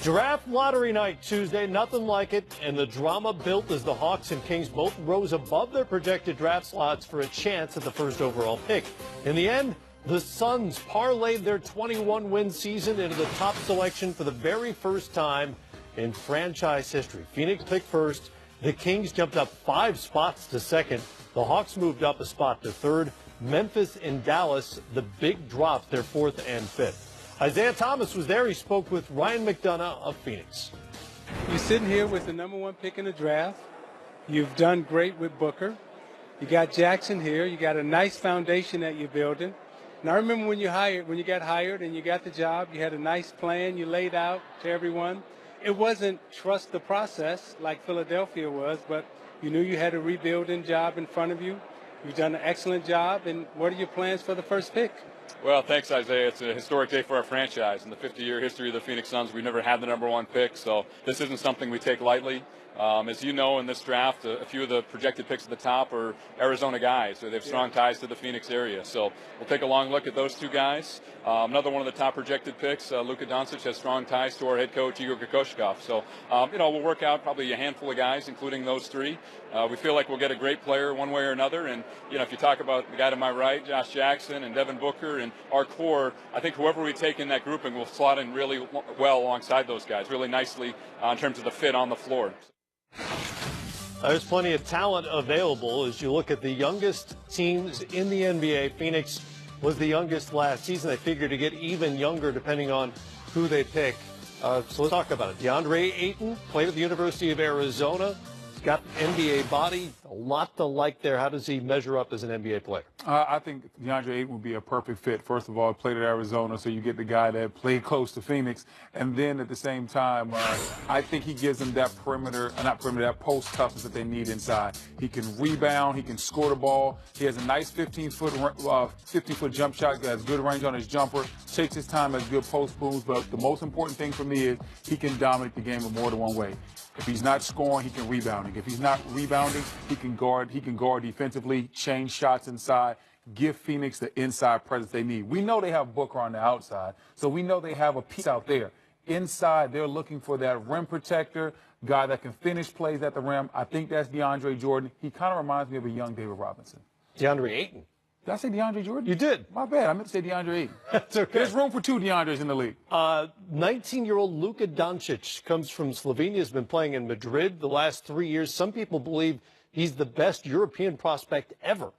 Draft lottery night Tuesday, nothing like it, and the drama built as the Hawks and Kings both rose above their projected draft slots for a chance at the first overall pick. In the end, the Suns parlayed their 21-win season into the top selection for the very first time in franchise history. Phoenix picked first, the Kings jumped up 5 spots to second, the Hawks moved up a spot to third, Memphis and Dallas, the big drops, their fourth and fifth. Isaiah Thomas was there. He spoke with Ryan McDonough of Phoenix. You're sitting here with the number 1 pick in the draft. You've done great with Booker. You got Jackson here. You got a nice foundation that you're building. And I remember when you got hired and you got the job, you had a nice plan you laid out to everyone. It wasn't trust the process like Philadelphia was, but you knew you had a rebuilding job in front of you. You've done an excellent job. And what are your plans for the first pick? Well, thanks, Isaiah. It's a historic day for our franchise. In the 50-year history of the Phoenix Suns, we've never had the number 1 pick, so this isn't something we take lightly. As you know, in this draft, a few of the projected picks at the top are Arizona guys. So they have strong ties to the Phoenix area. So we'll take a long look at those 2 guys. Another one of the top projected picks, Luka Doncic, has strong ties to our head coach, Igor Kokoshkov. So, we'll work out probably a handful of guys, including those 3. We feel like we'll get a great player one way or another. And, if you talk about the guy to my right, Josh Jackson and Devin Booker and our core, I think whoever we take in that grouping will slot in really well alongside those guys, really nicely in terms of the fit on the floor. There's plenty of talent available as you look at the youngest teams in the NBA. Phoenix was the youngest last season. They figure to get even younger depending on who they pick. So let's talk about it. DeAndre Ayton played at the University of Arizona. He's got NBA body, a lot to like there. How does he measure up as an NBA player? I think DeAndre Ayton would be a perfect fit. First of all, played at Arizona, so you get the guy that played close to Phoenix. And then at the same time, I think he gives them that that post toughness that they need inside. He can rebound. He can score the ball. He has a nice 15-foot jump shot. Has good range on his jumper. Takes his time, has good post moves. But the most important thing for me is he can dominate the game in more than one way. If he's not scoring, he can rebound. If he's not rebounding, he can guard defensively, change shots inside, give Phoenix the inside presence they need. We know they have Booker on the outside, so we know they have a piece out there. Inside, they're looking for that rim protector, guy that can finish plays at the rim. I think that's DeAndre Jordan. He kind of reminds me of a young David Robinson. DeAndre Ayton. Did I say DeAndre Jordan? You did. My bad. I meant to say DeAndre Ayton. That's okay. There's room for 2 DeAndres in the league. 19-year-old Luka Doncic comes from Slovenia, has been playing in Madrid the last 3 years. Some people believe he's the best European prospect ever.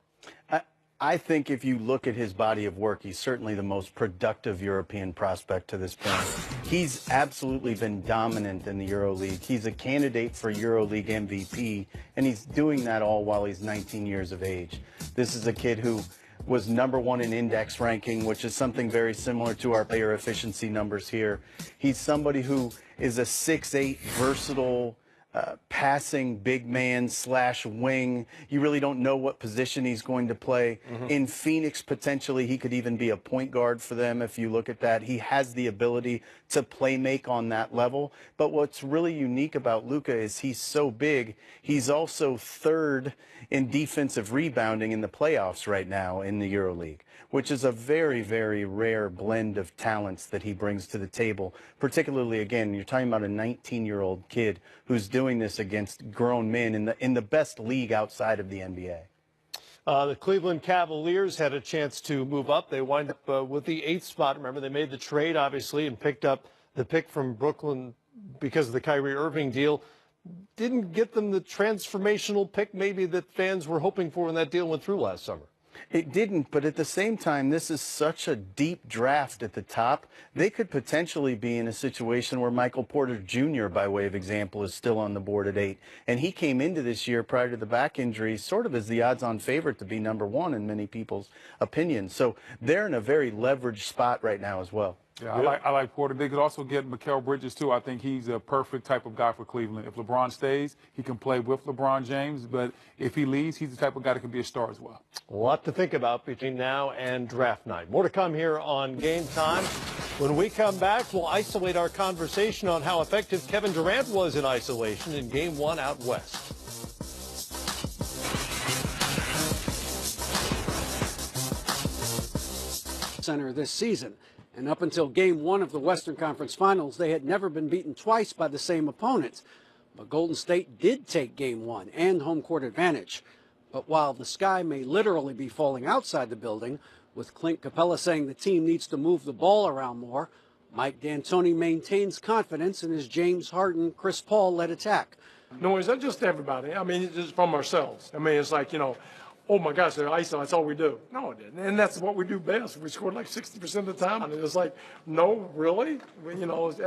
I think if you look at his body of work, he's certainly the most productive European prospect to this point. He's absolutely been dominant in the EuroLeague. He's a candidate for EuroLeague MVP, and he's doing that all while he's 19 years of age. This is a kid who was number 1 in index ranking, which is something very similar to our player efficiency numbers here. He's somebody who is a 6'8", versatile, passing big man / wing. You really don't know what position he's going to play. In Phoenix, potentially, he could even be a point guard for them if you look at that. He has the ability to play make on that level. But what's really unique about Luka is he's so big. He's also 3rd in defensive rebounding in the playoffs right now in the EuroLeague, which is a very, very rare blend of talents that he brings to the table. Particularly, again, you're talking about a 19-year-old kid who's doing this against grown men in the best league outside of the NBA. The Cleveland Cavaliers had a chance to move up. They wind up with the 8th spot. Remember, they made the trade, obviously, and picked up the pick from Brooklyn because of the Kyrie Irving deal. Didn't get them the transformational pick maybe that fans were hoping for when that deal went through last summer. It didn't, but at the same time, this is such a deep draft at the top. They could potentially be in a situation where Michael Porter Jr., by way of example, is still on the board at 8. And he came into this year prior to the back injury sort of as the odds-on favorite to be number 1 in many people's opinions. So they're in a very leveraged spot right now as well. Yeah, I like Porter. They could also get Mikal Bridges, too. I think he's a perfect type of guy for Cleveland. If LeBron stays, he can play with LeBron James. But if he leaves, he's the type of guy that can be a star as well. A lot to think about between now and draft night. More to come here on Game Time. When we come back, we'll isolate our conversation on how effective Kevin Durant was in isolation in Game 1 out west. Center this season. And up until Game 1 of the Western Conference Finals, they had never been beaten twice by the same opponent. But Golden State did take Game 1 and home court advantage. But while the sky may literally be falling outside the building, with Clint Capella saying the team needs to move the ball around more, Mike D'Antoni maintains confidence in his James Harden, Chris Paul-led attack. No, it's not just everybody. I mean, it's just from ourselves. I mean, it's like, you know, oh my gosh, they're ISO, that's all we do. No, it didn't. And that's what we do best. We scored like 60% of the time. And it's like, no, really? You know, all of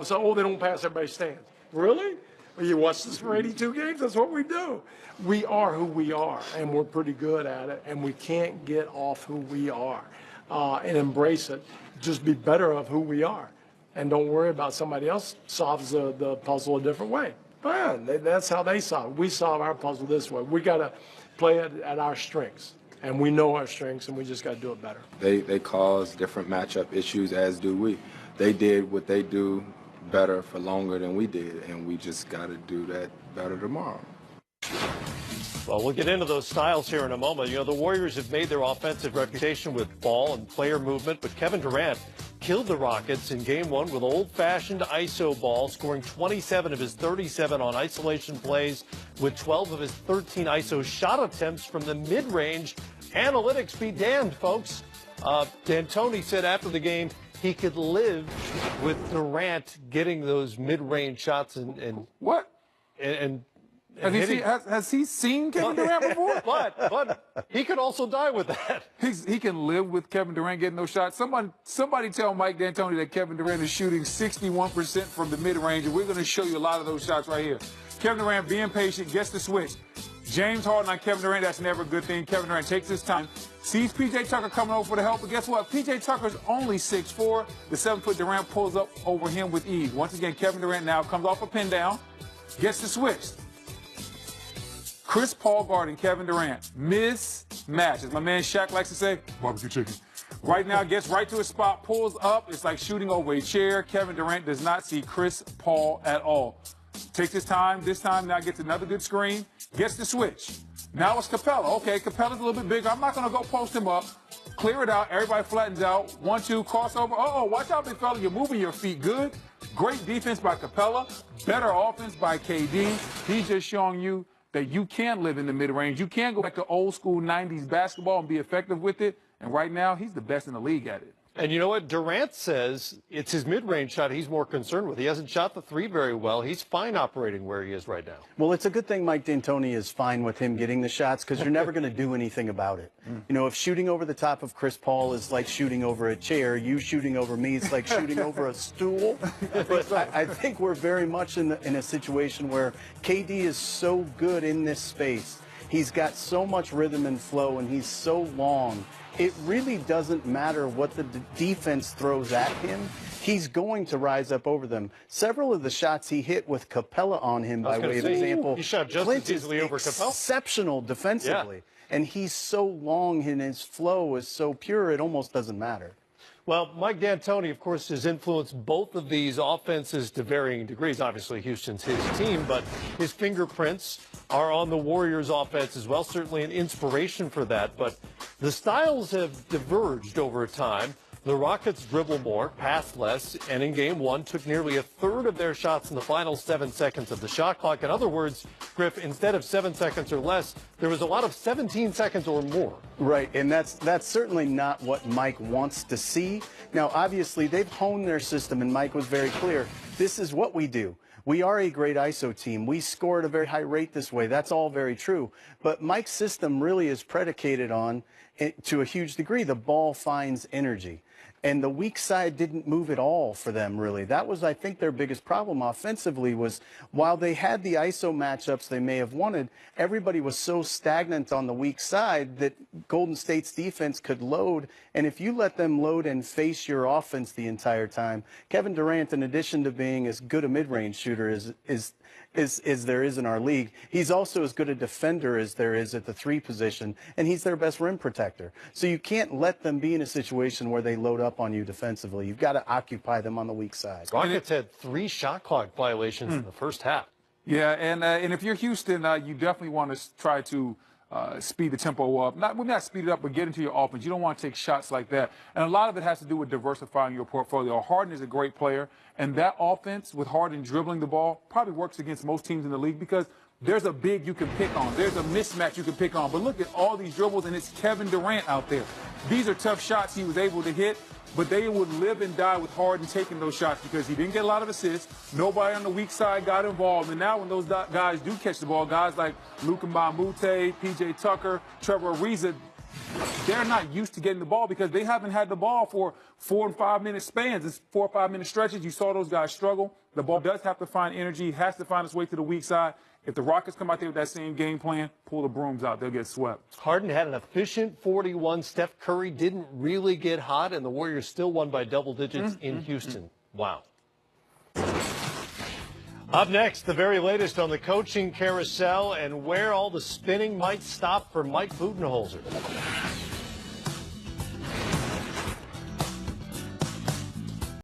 a sudden, oh, they don't pass, everybody stands. Really? Well, you watch this for 82 games, that's what we do. We are who we are, and we're pretty good at it, and we can't get off who we are and embrace it. Just be better of who we are. And don't worry about somebody else solves the puzzle a different way. Fine, that's how they solve it. We solve our puzzle this way. We got to play it at our strengths. And we know our strengths, and we just got to do it better. They cause different matchup issues, as do we. They did what they do better for longer than we did, and we just got to do that better tomorrow. Well, we'll get into those styles here in a moment. You know, the Warriors have made their offensive reputation with ball and player movement, but Kevin Durant killed the Rockets in Game 1 with old-fashioned ISO ball, scoring 27 of his 37 on isolation plays with 12 of his 13 ISO shot attempts from the mid-range. Analytics be damned, folks. D'Antoni said after the game he could live with Durant getting those mid-range shots and What? And Has he seen Kevin Durant before? but he could also die with that. He can live with Kevin Durant getting those shots. Somebody tell Mike D'Antoni that Kevin Durant is shooting 61% from the mid-range, and we're going to show you a lot of those shots right here. Kevin Durant being patient, gets the switch. James Harden on Kevin Durant, that's never a good thing. Kevin Durant takes his time, sees P.J. Tucker coming over for the help, but guess what? P.J. Tucker's only 6'4". The 7-foot Durant pulls up over him with ease. Once again, Kevin Durant now comes off a pin down, gets the switch. Chris Paul guarding Kevin Durant. Mismatch. As my man Shaq likes to say, barbecue chicken. Right now, gets right to his spot, pulls up. It's like shooting over a chair. Kevin Durant does not see Chris Paul at all. Takes his time. This time now gets another good screen. Gets the switch. Now it's Capella. Okay, Capella's a little bit bigger. I'm not going to go post him up. Clear it out. Everybody flattens out. 1-2, crossover. Uh-oh, watch out, big fella. You're moving your feet good. Great defense by Capella. Better offense by KD. He's just showing you that you can live in the mid-range. You can go back to old school 90s basketball and be effective with it. And right now, he's the best in the league at it. And you know what? Durant says it's his mid-range shot he's more concerned with. He hasn't shot the three very well. He's fine operating where he is right now. Well, it's a good thing Mike D'Antoni is fine with him getting the shots because you're never going to do anything about it. You know, if shooting over the top of Chris Paul is like shooting over a chair, you shooting over me is like shooting over a stool. But I think we're very much in a situation where KD is so good in this space. He's got so much rhythm and flow, and he's so long. It really doesn't matter what the defense throws at him. He's going to rise up over them. Several of the shots he hit with Capella on him, by way of example, he shot just Clint as easily over Capella. Exceptional defensively. Yeah. And he's so long and his flow is so pure, it almost doesn't matter. Well, Mike D'Antoni, of course, has influenced both of these offenses to varying degrees. Obviously, Houston's his team, but his fingerprints are on the Warriors' offense as well. Certainly an inspiration for that. But the styles have diverged over time. The Rockets dribble more, pass less, and in Game 1 took nearly a third of their shots in the final 7 seconds of the shot clock. In other words, Griff, instead of 7 seconds or less, there was a lot of 17 seconds or more. Right, and that's certainly not what Mike wants to see. Now, obviously, they've honed their system, and Mike was very clear. This is what we do. We are a great ISO team. We score at a very high rate this way. That's all very true. But Mike's system really is predicated on, to a huge degree, the ball finds energy. And the weak side didn't move at all for them, really. That was, I think, their biggest problem offensively was while they had the ISO matchups they may have wanted, everybody was so stagnant on the weak side that Golden State's defense could load. And if you let them load and face your offense the entire time, Kevin Durant, in addition to being as good a mid-range shooter as there is in our league, he's also as good a defender as there is at the three position, and he's their best rim protector. So you can't let them be in a situation where they load up on you defensively. You've got to occupy them on the weak side. Rockets had 3 shot clock violations in the first half. Yeah, and if you're Houston, you definitely want to try to speed the tempo up. Not speed it up, but get into your offense. You don't want to take shots like that. And a lot of it has to do with diversifying your portfolio. Harden is a great player, and that offense with Harden dribbling the ball probably works against most teams in the league because there's a big you can pick on. There's a mismatch you can pick on. But look at all these dribbles, and it's Kevin Durant out there. These are tough shots he was able to hit, but they would live and die with Harden taking those shots because he didn't get a lot of assists. Nobody on the weak side got involved. And now when those guys do catch the ball, guys like Luka Mbamute, P.J. Tucker, Trevor Ariza, they're not used to getting the ball because they haven't had the ball for 4 and 5 minute spans. It's 4 or 5 minute stretches. You saw those guys struggle. The ball does have to find energy, has to find its way to the weak side. If the Rockets come out there with that same game plan, pull the brooms out, they'll get swept. Harden had an efficient 41. Steph Curry didn't really get hot, and the Warriors still won by double digits in Houston. Wow. Up next, the very latest on the coaching carousel and where all the spinning might stop for Mike Budenholzer.